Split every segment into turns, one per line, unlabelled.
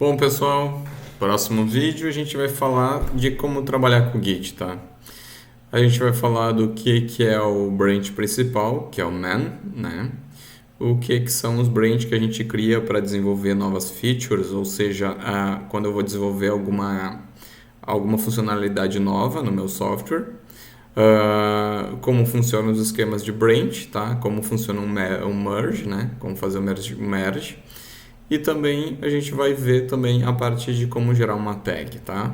Bom, pessoal, próximo vídeo a gente vai falar de como trabalhar com Git, tá? A gente vai falar do que é o branch principal, que é o man, né? O que são os branch que a gente cria para desenvolver novas features, ou seja, quando eu vou desenvolver alguma funcionalidade nova no meu software. Como funcionam os esquemas de branch, tá? Como funciona um merge, né? Como fazer o merge. E também a gente vai ver também a parte de como gerar uma tag, tá?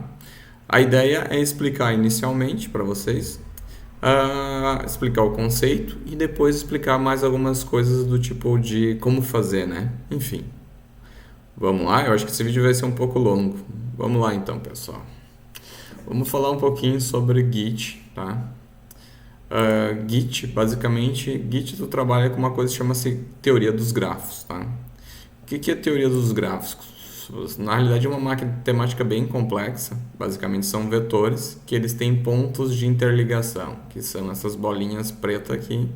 A ideia é explicar inicialmente para vocês, explicar o conceito e depois explicar mais algumas coisas do tipo de como fazer, né? Enfim, vamos lá? Eu acho que esse vídeo vai ser um pouco longo. Vamos lá então, pessoal. Vamos falar um pouquinho sobre Git, tá? Git, basicamente, Git tu trabalha com uma coisa que chama-se teoria dos grafos, tá? O que é a teoria dos grafos? Na realidade é uma máquina temática bem complexa. Basicamente são vetores que eles têm pontos de interligação, que são essas bolinhas pretas aqui.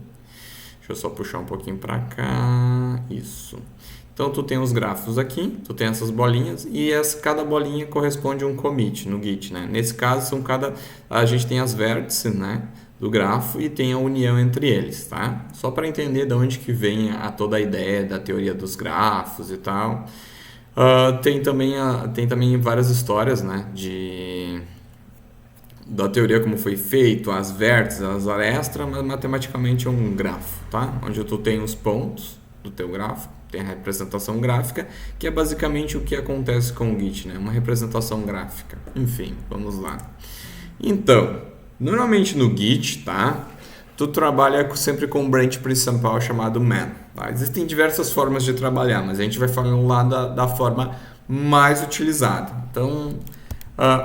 Deixa eu só puxar um pouquinho para cá. Isso. Então tu tem os grafos aqui, tu tem essas bolinhas e cada bolinha corresponde a um commit no Git, né? Nesse caso a gente tem as vértices, né, do grafo e tem a união entre eles, tá? Só para entender de onde que vem toda a ideia da teoria dos grafos e tal. Tem também várias histórias, né, da teoria como foi feito, as vértices, as arestas, mas matematicamente é um grafo, tá? Onde tu tem os pontos do teu grafo, tem a representação gráfica, que é basicamente o que acontece com o Git, né? Uma representação gráfica. Enfim, vamos lá. Então, normalmente no Git, tá? Tu trabalha sempre com um branch principal chamado man. Tá? Existem diversas formas de trabalhar, mas a gente vai falar da forma mais utilizada. Então,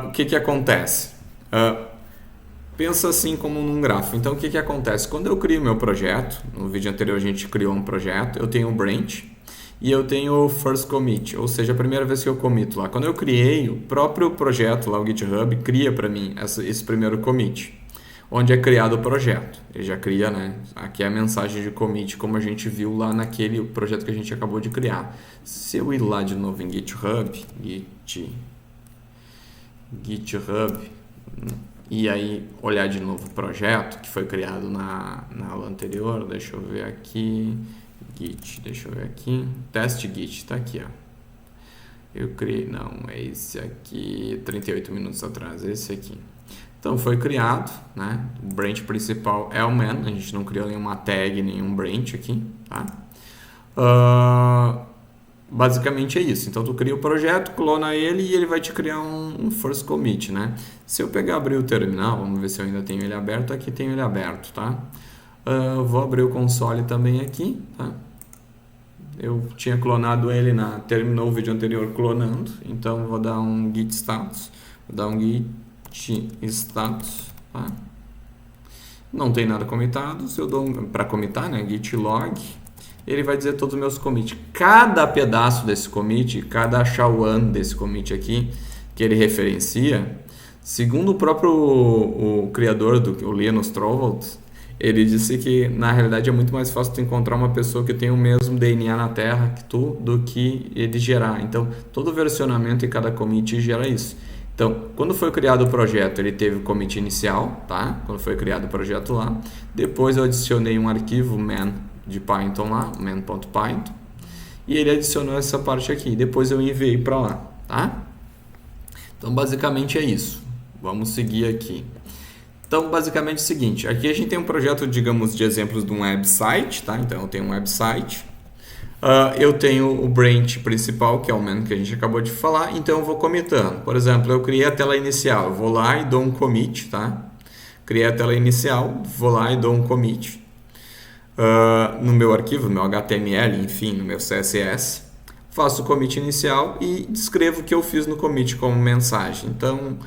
o que acontece? Pensa assim como num grafo. Então, o que acontece? Quando eu crio meu projeto, no vídeo anterior a gente criou um projeto, eu tenho um branch e eu tenho o first commit, ou seja, a primeira vez que eu commito lá. Quando eu criei, o próprio projeto lá, o GitHub, cria para mim esse primeiro commit, onde é criado o projeto. Ele já cria, né? Aqui é a mensagem de commit, como a gente viu lá naquele projeto que a gente acabou de criar. Se eu ir lá de novo em GitHub, GitHub, e aí olhar de novo o projeto que foi criado na aula anterior, deixa eu ver aqui, Git, deixa eu ver aqui, teste Git, tá aqui, ó. Eu criei, não, é esse aqui, 38 minutos atrás, esse aqui. Então foi criado, né? O branch principal é o man, a gente não criou nenhuma tag, nenhum branch aqui, tá? Basicamente é isso. Então tu cria o projeto, clona ele e ele vai te criar um first commit, né? Se eu pegar abrir o terminal, vamos ver se eu ainda tenho ele aberto. Aqui tenho ele aberto, tá? Vou abrir o console também aqui, tá? Eu tinha clonado ele terminou o vídeo anterior clonando, então vou dar um git status, vou dar um git status, tá? Não tem nada comitado, se eu dou para comitar, né? Git log. Ele vai dizer todos os meus commits. Cada pedaço desse commit, cada SHA-1 desse commit aqui, que ele referencia, segundo o próprio o criador, o Linus Torvalds, ele disse que, na realidade, é muito mais fácil tu encontrar uma pessoa que tem o mesmo DNA na Terra que tu, do que ele gerar. Então, todo versionamento em cada commit gera isso. Então, quando foi criado o projeto, ele teve o commit inicial, tá? Quando foi criado o projeto lá. Depois eu adicionei um arquivo man de Python lá, man.python, e ele adicionou essa parte aqui. Depois eu enviei para lá, tá? Então, basicamente é isso. Vamos seguir aqui. Então, basicamente é o seguinte, aqui a gente tem um projeto, digamos, de exemplos de um website, tá? Então, eu tenho um website, eu tenho o branch principal, que é o man que a gente acabou de falar, então eu vou commitando. Por exemplo, eu criei a tela inicial, eu vou lá e dou um commit, tá? Criei a tela inicial, vou lá e dou um commit. No meu arquivo, no meu HTML, enfim, no meu CSS, faço o commit inicial e descrevo o que eu fiz no commit como mensagem. Então,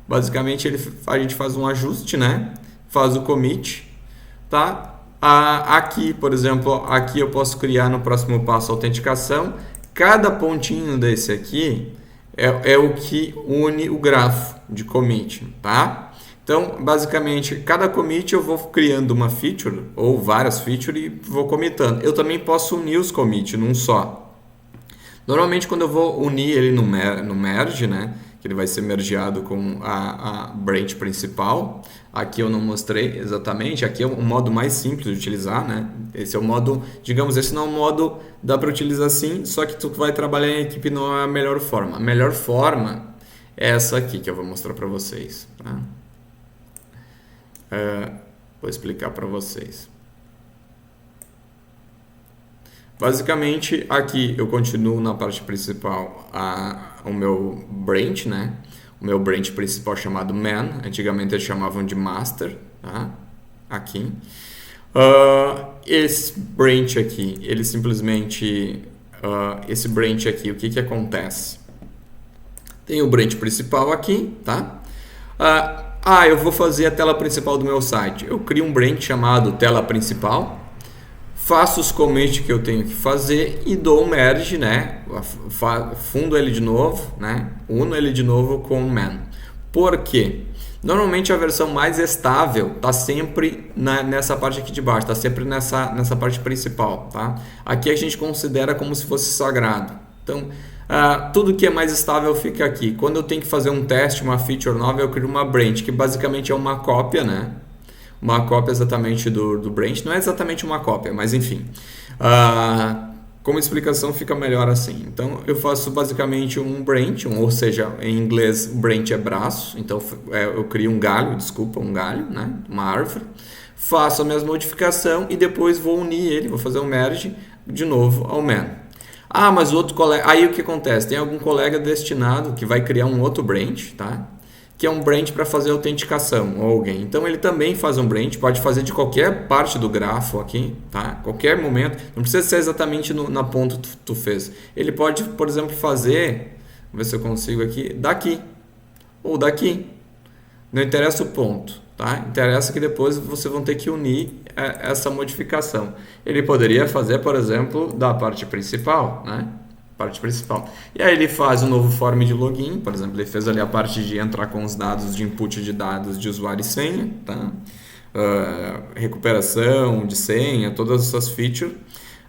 basicamente, a gente faz um ajuste, né? Faz o commit, tá? Aqui, por exemplo, aqui eu posso criar no próximo passo a autenticação. Cada pontinho desse aqui é o que une o grafo de commit, tá? Então, basicamente, cada commit eu vou criando uma feature ou várias features e vou commitando. Eu também posso unir os commits num só. Normalmente quando eu vou unir ele no merge, né, que ele vai ser mergeado com a branch principal, aqui eu não mostrei exatamente, aqui é o modo mais simples de utilizar, né, esse é o modo, digamos, esse não é o modo, dá para utilizar assim, só que tu vai trabalhar em equipe não é a melhor forma. A melhor forma é essa aqui que eu vou mostrar para vocês, tá? Vou explicar para vocês. Basicamente, aqui eu continuo na parte principal o meu branch, né? O meu branch principal chamado man. Antigamente eles chamavam de master, tá? Aqui. Esse branch aqui, ele simplesmente... esse branch aqui, o que que acontece? Tem o branch principal aqui, tá? Eu vou fazer a tela principal do meu site. Eu crio um branch chamado tela principal. Faço os commits que eu tenho que fazer e dou um merge, né? Fundo ele de novo, né? Uno ele de novo com o man. Por quê? Normalmente a versão mais estável está sempre nessa parte aqui de baixo, está sempre nessa parte principal, tá? Aqui a gente considera como se fosse sagrado. Então, tudo que é mais estável fica aqui. Quando eu tenho que fazer um teste, uma feature nova, eu crio uma branch, que basicamente é uma cópia, né? Uma cópia exatamente do branch. Não é exatamente uma cópia, mas enfim. Como explicação fica melhor assim. Então, eu faço basicamente um branch, ou seja, em inglês, branch é braço. Então, eu crio um galho, né? Uma árvore. Faço a mesma modificação e depois vou unir ele, vou fazer um merge de novo ao man. Mas o outro colega... Aí o que acontece? Tem algum colega destinado que vai criar um outro branch, tá? Que é um branch para fazer autenticação ou alguém. Então ele também faz um branch, pode fazer de qualquer parte do grafo aqui, tá? Qualquer momento, não precisa ser exatamente na ponta que tu fez. Ele pode, por exemplo, fazer, vou ver se eu consigo aqui, daqui ou daqui. Não interessa o ponto, tá? Interessa que depois vocês vão ter que unir essa modificação. Ele poderia fazer, por exemplo, da parte principal, né? Parte principal. E aí ele faz um novo form de login, por exemplo, ele fez ali a parte de entrar com os dados de input de dados de usuário e senha, tá? Recuperação de senha, todas essas features.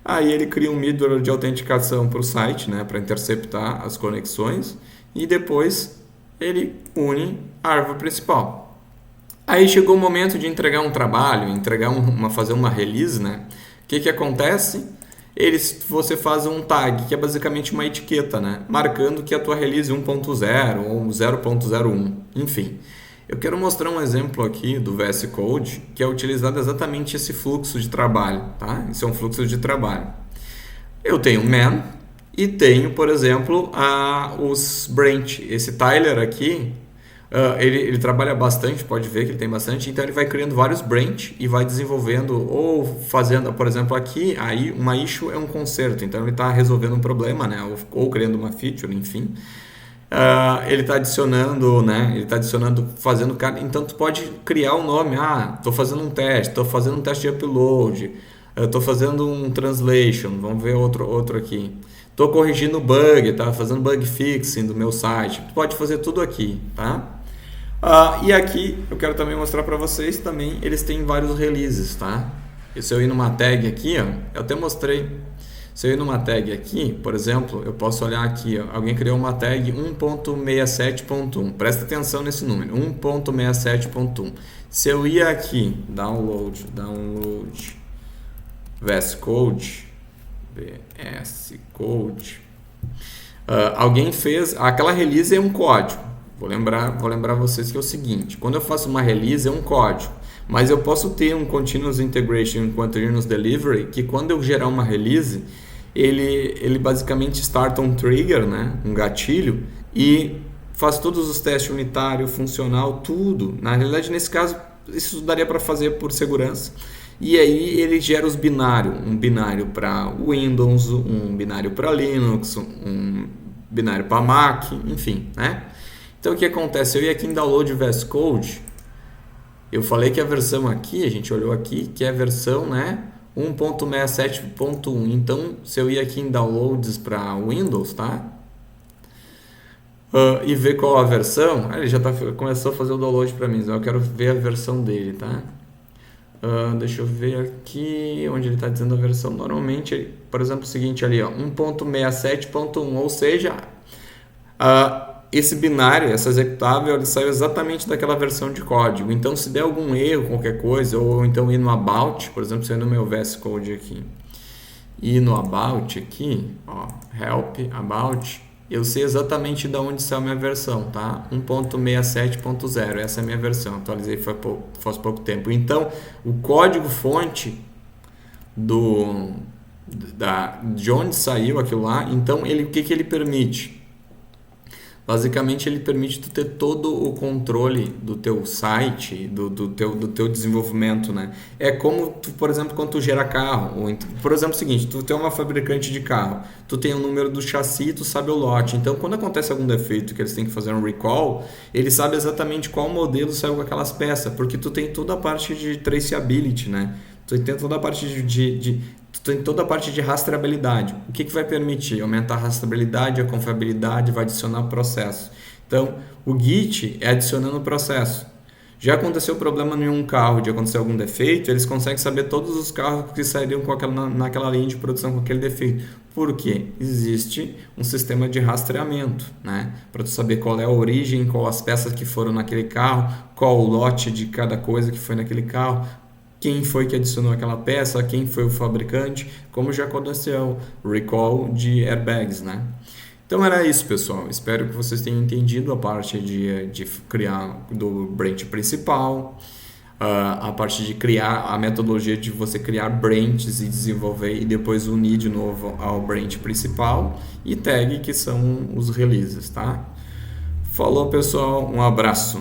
Aí ele cria um middleware de autenticação para o site, né? Para interceptar as conexões e depois ele une a árvore principal. Aí chegou o momento de entregar um trabalho, fazer uma release, né? O que acontece? Você faz um tag, que é basicamente uma etiqueta, né? Marcando que a tua release 1.0 ou 0.01, enfim. Eu quero mostrar um exemplo aqui do VS Code, que é utilizado exatamente esse fluxo de trabalho, tá? Isso é um fluxo de trabalho. Eu tenho man e tenho, por exemplo, os branch. Esse Tyler aqui, ele trabalha bastante, pode ver que ele tem bastante, então ele vai criando vários branch e vai desenvolvendo ou fazendo, por exemplo, aqui, aí uma issue é um conserto, então ele está resolvendo um problema, né, ou criando uma feature, enfim. Ele está adicionando, né, fazendo, então tu pode criar um nome, estou fazendo um teste, estou fazendo um teste de upload, estou fazendo um translation, vamos ver outro aqui. Estou corrigindo bug, tá? Fazendo bug fixing do meu site. Tu pode fazer tudo aqui, tá? E aqui eu quero também mostrar para vocês também, eles têm vários releases, tá? E se eu ir numa tag aqui, ó, eu até mostrei. Se eu ir numa tag aqui, por exemplo, eu posso olhar aqui, ó, alguém criou uma tag 1.67.1. Presta atenção nesse número, 1.67.1. Se eu ir aqui, download, VS Code, alguém fez, aquela release é um código. Vou lembrar vocês que é o seguinte, quando eu faço uma release é um código, mas eu posso ter um continuous integration com continuous delivery, que quando eu gerar uma release, ele basicamente starta um trigger, né, um gatilho, e faz todos os testes unitário, funcional, tudo. Na realidade, nesse caso, isso daria para fazer por segurança. E aí ele gera os binários, um binário para Windows, um binário para Linux, um binário para Mac, enfim, né? Então o que acontece? Eu ia aqui em Download VS Code, eu falei que a versão aqui, a gente olhou aqui, que é a versão, né, 1.67.1. Então se eu ir aqui em Downloads para Windows, tá? E ver qual a versão, ele já começou a fazer o download para mim, então eu quero ver a versão dele, tá? Deixa eu ver aqui onde ele está dizendo a versão. Normalmente, por exemplo, o seguinte ali, ó, 1.67.1, ou seja, esse binário, essa executável, ele saiu exatamente daquela versão de código. Então, se der algum erro, qualquer coisa, ou então ir no about, por exemplo, se eu ir no meu VS Code aqui, e no about aqui, ó, help, about, eu sei exatamente de onde saiu a minha versão, tá? 1.67.0, essa é a minha versão, atualizei faz pouco tempo. Então, o código-fonte de onde saiu aquilo lá, então, o que ele permite? Basicamente, ele permite tu ter todo o controle do teu site, do teu desenvolvimento, né? É como, por exemplo, quando tu gera carro. Por exemplo, é o seguinte, tu tem uma fabricante de carro, tu tem o número do chassi, tu sabe o lote. Então, quando acontece algum defeito que eles têm que fazer um recall, ele sabe exatamente qual modelo saiu com aquelas peças, porque tu tem toda a parte de traceability, né? Tu tem toda a parte tu tem toda a parte de rastreabilidade. O que vai permitir? Aumentar a rastreabilidade, a confiabilidade, vai adicionar processo. Então, o Git é adicionando o processo. Já aconteceu problema em um carro, de acontecer algum defeito, eles conseguem saber todos os carros que sairiam naquela linha de produção com aquele defeito. Por quê? Existe um sistema de rastreamento, né? Para tu saber qual é a origem, qual as peças que foram naquele carro, qual o lote de cada coisa que foi naquele carro, quem foi que adicionou aquela peça, quem foi o fabricante, como já aconteceu recall de airbags, né? Então era isso, pessoal. Espero que vocês tenham entendido a parte de criar do branch principal, a parte de criar a metodologia de você criar branches e desenvolver e depois unir de novo ao branch principal, e tag, que são os releases, tá? Falou, pessoal, um abraço.